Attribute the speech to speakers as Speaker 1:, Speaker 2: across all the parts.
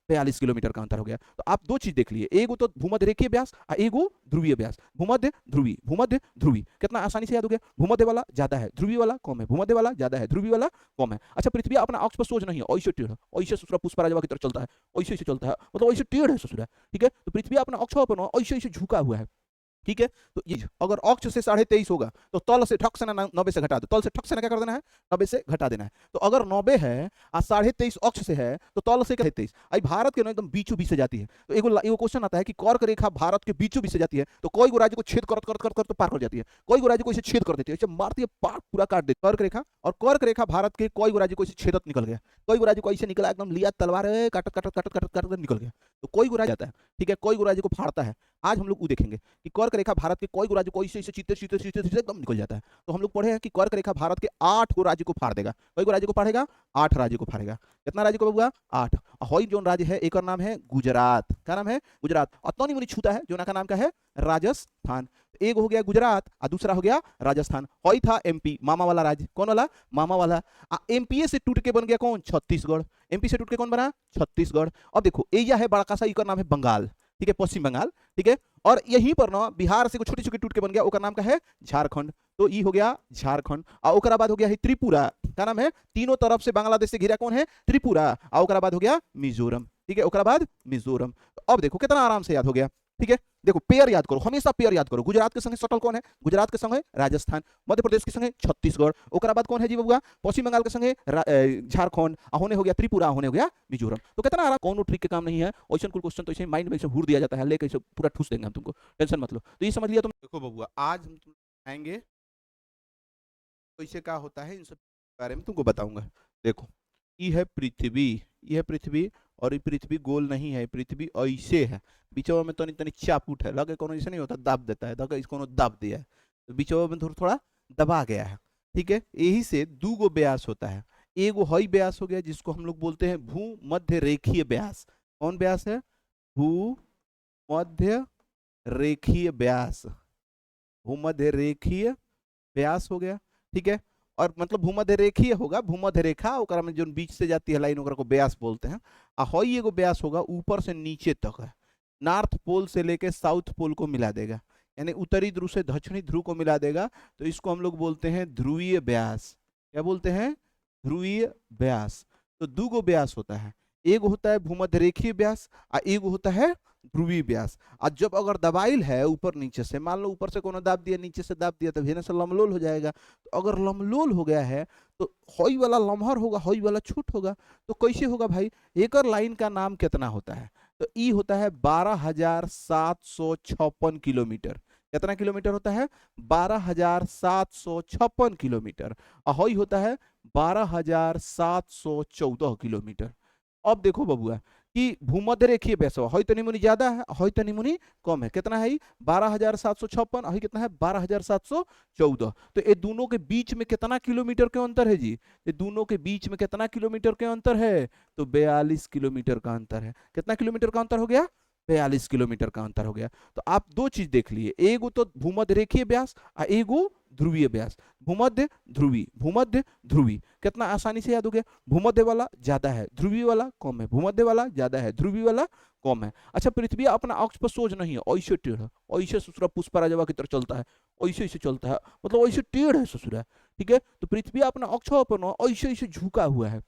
Speaker 1: 42 kilometre का अंतर हो गया। तो आप दो चीज देख लिए, एगो तो भूमध्य रेखीय व्यास और एगो ध्रुवीय व्यास। भूमध्य ध्रुवी, भूमध्य ध्रुवी कितना आसानी से याद हो गया। भूमध्य वाला ज्यादा है, ध्रुवी वाला कम है, भूमध्य वाला ज्यादा है, ध्रुवी वाला कम है। अच्छा, पृथ्वी अपना अक्ष पर सोच नहीं है, ऐसे टेढ़, ऐसे ससुरा पुष्पराजवा की तरफ चलता है, ऐसे ऐसे चलता है, मतलब ऐसे टेढ़ है ससुरा। ठीक है, तो पृथ्वी अपना अक्ष पर ऐसे ऐसे झुका हुआ है। ठीक है, तो ये अगर अक्ष से 23.5 होगा तो तल से ठक से 90 से घटा दो, तल से ठक से क्या कर देना है, 90 से घटा देना है। तो अगर 90 है और 23.5 अक्ष से है तो तल से 23 आई भारत के ना एकदम बीचों बीच से जाती है। तो एगो क्वेश्चन आता है कि कर्क रेखा भारत के बीचों बीच से जाती है तो कोई गो राज्य को छेद करत करत करत करत तो पार कर जाती है, कोई गो राज्य को इसे छेद कर देती है, इसे मारती है, पार पूरा काट देती है कर्क रेखा। और कर्क रेखा भारत के कोई गो राज्य को इसे छेदत निकल गया, कोई गो राज्य को ऐसे निकला एकदम लिया तलवार काटत काटत काटत काटत काटत निकल गया, तो कोई गो राज्य जाता है। ठीक है, कोई गो राज्य को फाड़ता है। आज हम लोग वो देखेंगे कि कर्क रेखा भारत के कोई गो राज्य को ऐसे ऐसे चीते चीते चीते चीते एकदम निकल जाता है। तो हम लोग पढ़े हैं कि कर्क रेखा भारत के 8 गो राज्य को फाड़ देगा। कोई गो राज्य को फाड़ेगा, 8 राज्य को फाड़ेगा। कितना राज्य को होगा, 8। हई जो राज्य है एक नाम है गुजरात। क्या नाम है, गुजरात। और तनी मुनी छूता है जो ना का नाम का है राजस्थान। एक हो गया गुजरात और दूसरा हो गया राजस्थान। हई था एमपी, मामा वाला राज्य। कौन वाला, मामा वाला। एमपी से टूट के बन गया कौन, छत्तीसगढ़। एमपी से टूट के कौन बना, छत्तीसगढ़। अब देखो एरिया है बड़ा खासा, इसका नाम है बंगाल। ठीक है, पश्चिम बंगाल। ठीक है, और यहीं पर ना बिहार से छोटी छोटी टूट के बन गया, उसका नाम का है झारखंड। तो ये हो गया झारखंड। और ओकरा बाद हो गया है त्रिपुरा। क्या नाम है, तीनों तरफ से बांग्लादेश से घिरा कौन है, त्रिपुरा। और ओकरा बाद हो गया मिजोरम। ठीक है, ओकरा बाद मिजोरम। तो अब देखो कितना आराम से याद हो गया। ठीक है, देखो पेयर याद करो, हमेशा पेयर याद करो। गुजरात के संगे सटल कौन है, गुजरात के संगे राजस्थान। मध्य प्रदेश के संगे छत्तीसगढ़। ओकरा बाद कौन है जी बबुआ, पश्चिम बंगाल के संगे झारखंड। होने हो गया त्रिपुरा, होने हो गया मिजोरम। तो कितना आराम, कौन ट्रिक के काम नहीं है। क्वेश्चन कुल क्वेश्चन तो ऐसे माइंड में हुर दिया जाता है, लेके पूरा ठूस देंगे हम तुमको, टेंशन मत लो। तो ये समझ लिया तुम। देखो बबुआ, आज हम आएंगे तो इसे क्या होता है, इन सब बारे में तुमको बताऊंगा। देखो, ये है पृथ्वी, ये है पृथ्वी, और ये पृथ्वी गोल नहीं है, पृथ्वी ऐसे है। बीचवा में तनी तनी चापूट है, लगे कोनो ऐसे नहीं होता, दाब देता है, लगे इसको दाब दिया है, तो बीचवा में थोड़ा थोड़ा दबा गया है। ठीक है, यही से दो गो व्यास होता है। एगो हई व्यास हो गया जिसको हम लोग बोलते हैं भूमध्य रेखीय व्यास। कौन व्यास है, भूमध्य रेखीय व्यास, भूमध्य रेखीय व्यास हो गया। ठीक है, और मतलब भूमध्य रेखीय होगा, भूमध्य रेखा ओकरा में जो बीच से जाती है लाइन ओकरा को व्यास बोलते हैं। हई एगो व्यास होगा ऊपर से नीचे तक है, नॉर्थ पोल से लेके साउथ पोल को मिला देगा, यानी उत्तरी ध्रुव से दक्षिणी ध्रुव को मिला देगा। तो इसको हम लोग बोलते हैं ध्रुवीय व्यास। क्या बोलते हैं, ध्रुवीय व्यास। तो दो गो व्यास होता है, एक होता है भूमध्य रेखीय व्यास और एक होता है ध्रुवीय व्यास। और जब अगर दबाइल है ऊपर नीचे से, मान लो ऊपर से कोनो दाब दिया, नीचे से दाब दिया, तो भेने से लमलोल हो जाएगा। तो अगर लमलोल हो गया है तो हई वाला लमहर होगा, हई वाला छोट होगा। तो कैसे होगा भाई, एकर लाइन का नाम कितना होता है, तो ई होता है 12,756 किलोमीटर। कितना किलोमीटर होता है, 12,756 किलोमीटर। और हई होता है 12,714 किलोमीटर। अब देखो बबुआ कि भूमध्य रेखीय व्यास हई तनी मुनी ज्यादा है, हई तनी मुनी कम है। कितना है, 12,756, हई कितना है, 12,714। तो ये दोनों के बीच में कितना किलोमीटर के अंतर है जी, ये दोनों के बीच में कितना किलोमीटर के अंतर है, तो 42 किलोमीटर का अंतर है। कितना किलोमीटर का अंतर हो गया, 42 किलोमीटर का अंतर हो गया। तो आप दो चीज देख लिए, एगो तो भूमध्य रेखीय व्यास और एगो ध्रुवीय व्यास। भूमध्य ध्रुवी, भूमध्य ध्रुवी कितना आसानी से याद हो गया। भूमध्य वाला ज्यादा है, ध्रुवीय वाला कम है, भूमध्य वाला ज्यादा है, ध्रुवीय वाला कम है। अच्छा, पृथ्वी अपना अक्ष पर सोच नहीं है, ऐसे टेढ़, ऐसे ससुरा पुष्पराजवा की तरह चलता है, ऐसे ऐसे चलता है, मतलब ऐसे टेढ़ है ससुरा। ठीक है, तो पृथ्वी अपना अक्ष पर ऐसे ऐसे झुका हुआ है।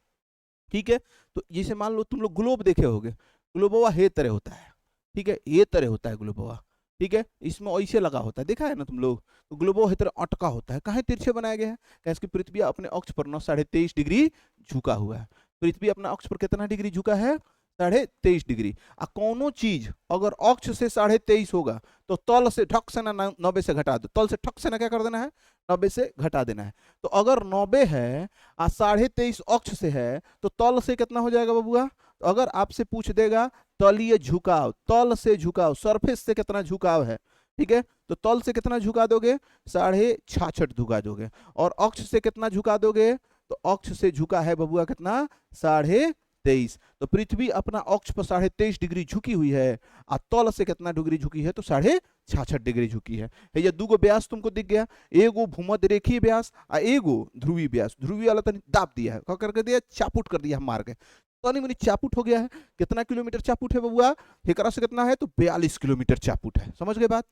Speaker 1: ठीक है, तो जैसे मान लो तुम लोग ग्लोब देखे होगे, ग्लोबवा हे तरह होता है। ठीक है, ये तरह होता है ग्लोबवा। ठीक है, इसमें ऐसे लगा होता है, देखा है ना तुम लोग, तो ग्लोबो तरह अटका होता है। कहाँ तिरछे बनाया गया है, कैसे पृथ्वी अपने अक्ष पर 23.5 डिग्री झुका हुआ है। पृथ्वी अपना अक्ष पर कितना डिग्री झुका है, 23.5 डिग्री। कोनो चीज अगर अक्ष से 23.5 होगा तो तल से ठक से ना 90 से घटा दो, तल से ठक से ना क्या कर देना है, 90 से घटा देना है। तो अगर 90 है और 23.5 अक्ष से है तो तल से कितना हो जाएगा बबुआ। तो अगर आपसे पूछ देगा तलीय झुकाव, तल से झुकाव, सरफेस से कितना झुकाव है, ठीक है, तो तल से कितना झुका दोगे, 66.5 झुका दोगे। और अक्ष से कितना झुका दोगे, तो अक्ष से झुका है बबुआ कितना, 23.5। तो पृथ्वी अपना अक्ष पर 23.5 डिग्री झुकी हुई है और तल से कितना डिग्री झुकी है, तो 66.5 डिग्री झुकी है। ये दो गो व्यास तुमको दिख गया, एगो भूमध्य रेखीय व्यास और एगो ध्रुवीय व्यास। ध्रुवीय वाला तो दाब दिया है, क्या करके दिया, चापुट कर दिया मार के। तनी मुनी चापुट हो गया है। कितना किलोमीटर चापुट है बबुआ, एकरा से कितना है तो 42 किलोमीटर चापुट है। समझ गए बात।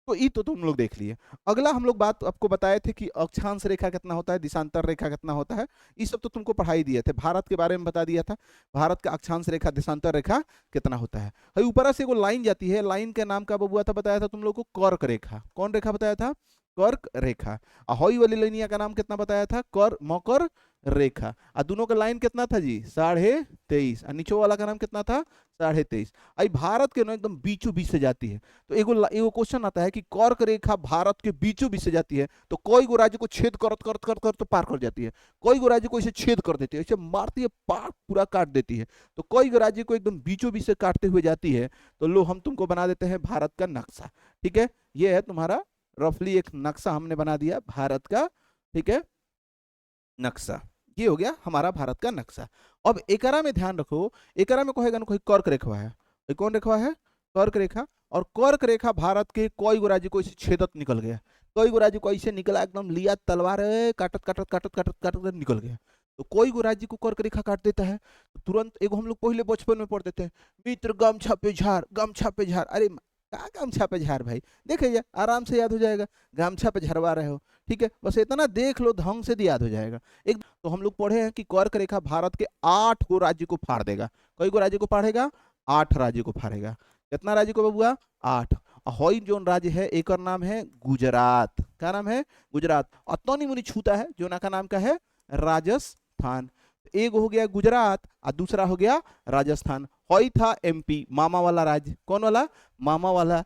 Speaker 1: तो ये तो तुम लोग देख लिए। अगला हम लोग बात आपको बताए थे कि अक्षांश रेखा कितना होता है, दिशांतर रेखा कितना होता है, ये सब तो तुमको पढ़ाई दिए थे। भारत के बारे में बता दिया था, भारत का अक्षांश रेखा दिशांतर रेखा कितना होता है। ऊपर से एगो लाइन जाती है, लाइन के नाम का बबुआ था, बताया था तुम लोग को कर्क रेखा। कौन रेखा बताया था, कर्क रेखा। हई वाली लाइनिया का नाम कितना बताया था, मकर रेखा। और दोनों का लाइन कितना था जी 23.5, और नीचे वाला का नाम कितना था 23.5। आई भारत के ना एकदम बीचों बीच से जाती है। तो एगो क्वेश्चन आता है कि कर्क रेखा भारत के बीचों बीच से जाती है, तो कोई गो राज्य को छेद करत करत करत करत तो पार कर जाती है, कोई गो राज्य को इसे छेद कर देती है, इसे मारती है, पार पूरा काट देती है। तो कोई गो राज्य को एकदम बीचों बीच से काटते हुए जाती है। तो लो हम तुमको बना देते हैं भारत का नक्शा। ठीक है, ये है तुम्हारा रफली एक नक्शा हमने बना दिया भारत का। ठीक है, नक्शा ये हो गया हमारा भारत का नक्शा। अब एकरा में ध्यान रखो, एकरा में कहेगा ना कोई कर्क रेखा है, ये कौन रेखा है, कर्क रेखा। और कर्क रेखा भारत के कोई गो राज्य को इसे छेदत निकल गया, कोई गो राज्य को ऐसे निकला, एकदम लिया तलवार काटत काटत काटत काटत काटत निकल गया। तो कोई गो राज्य को कर्क रेखा काट देता है, तो तुरंत एगो हम लोग पहले बचपन में पढ़ते थे, मित्र गमछा पे झाड़, गमछा पे झाड़। अरे क्या गमछा पे झाड़ भाई, देखिए आराम से याद हो जाएगा, गमछा पे झड़वा रहे हो। ठीक है, बस इतना देख लो, ढंग से याद हो जाएगा एक। तो हम लोग पढ़े हैं कि कर्क रेखा भारत के 8 गो राज्य को फाड़ देगा। कई गो राज्य को फाड़ेगा, 8 राज्य को फाड़ेगा। कितना राज्य को बबुआ, 8। हई जो राज्य है एक नाम है गुजरात। क्या नाम है, गुजरात। और तनी मुनी छूता है जो ना का नाम का है राजस्थान। एक हो गया गुजरात और दूसरा हो गया राजस्थान। हई था एमपी, मामा वाला राज्य। कौन वाला, मामा वाला।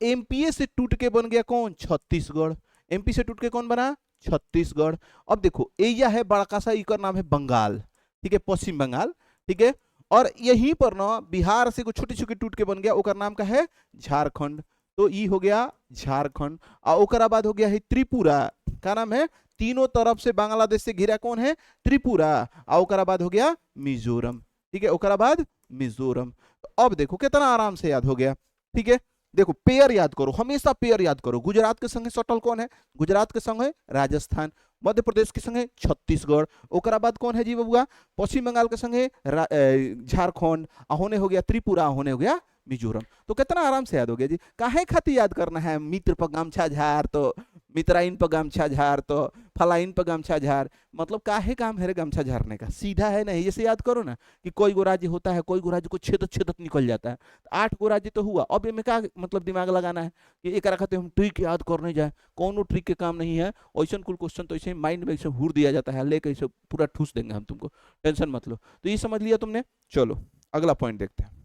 Speaker 1: एमपी से टूट के बन गया कौन, छत्तीसगढ़। एमपी से टूट के कौन बना, छत्तीसगढ़। अब देखो एरिया है बड़का सा, इकर नाम है बंगाल। ठीक है, पश्चिम बंगाल। ठीक है, और यहीं पर ना बिहार से कुछ छोटी छोटी टूट के बन गया, ओकर नाम का है झारखंड। तो ये हो गया झारखंड। और ओकरा बाद हो गया है त्रिपुरा। क्या नाम है, तीनों तरफ से बांग्लादेश से घिरा कौन है, त्रिपुरा। और ओकरा बाद हो गया मिजोरम। ठीक है, ओकरा बाद मिजोरम। तो अब देखो कितना आराम से याद हो गया। ठीक है, देखो पेयर याद करो, हमेशा पेयर याद करो। गुजरात के संगे सटल कौन है, गुजरात के संगे राजस्थान। मध्य प्रदेश के संगे छत्तीसगढ़। ओकरा बाद कौन है जी बबुआ, पश्चिम बंगाल के संगे झारखंड। होने हो गया त्रिपुरा, होने हो गया मिजोरम। तो कितना आराम से याद हो गया जी। काहे खातिर याद करना है, मित्र पर गमछा झार तो मित्राइन पर गमछा झार तो फलाइन पर गमछा झार, मतलब काहे काम है रे गमछा झारने का, सीधा है नहीं। जैसे याद करो ना कि कोई गो राज्य होता है, कोई गो राज्य को छेदत छेदत निकल जाता है। 8 गो राज्य तो हुआ। अब इनमें क्या मतलब दिमाग लगाना है कि एक खाते हम ट्रिक याद करने जाए, कौन ट्रिक के काम नहीं है। ऐसा कुल क्वेश्चन तो ऐसे माइंड में ऐसे हुर दिया जाता है, लेकर ऐसे पूरा ठूस देंगे हम तुमको, टेंशन मत लो। तो ये समझ लिया तुमने। चलो अगला पॉइंट देखते हैं।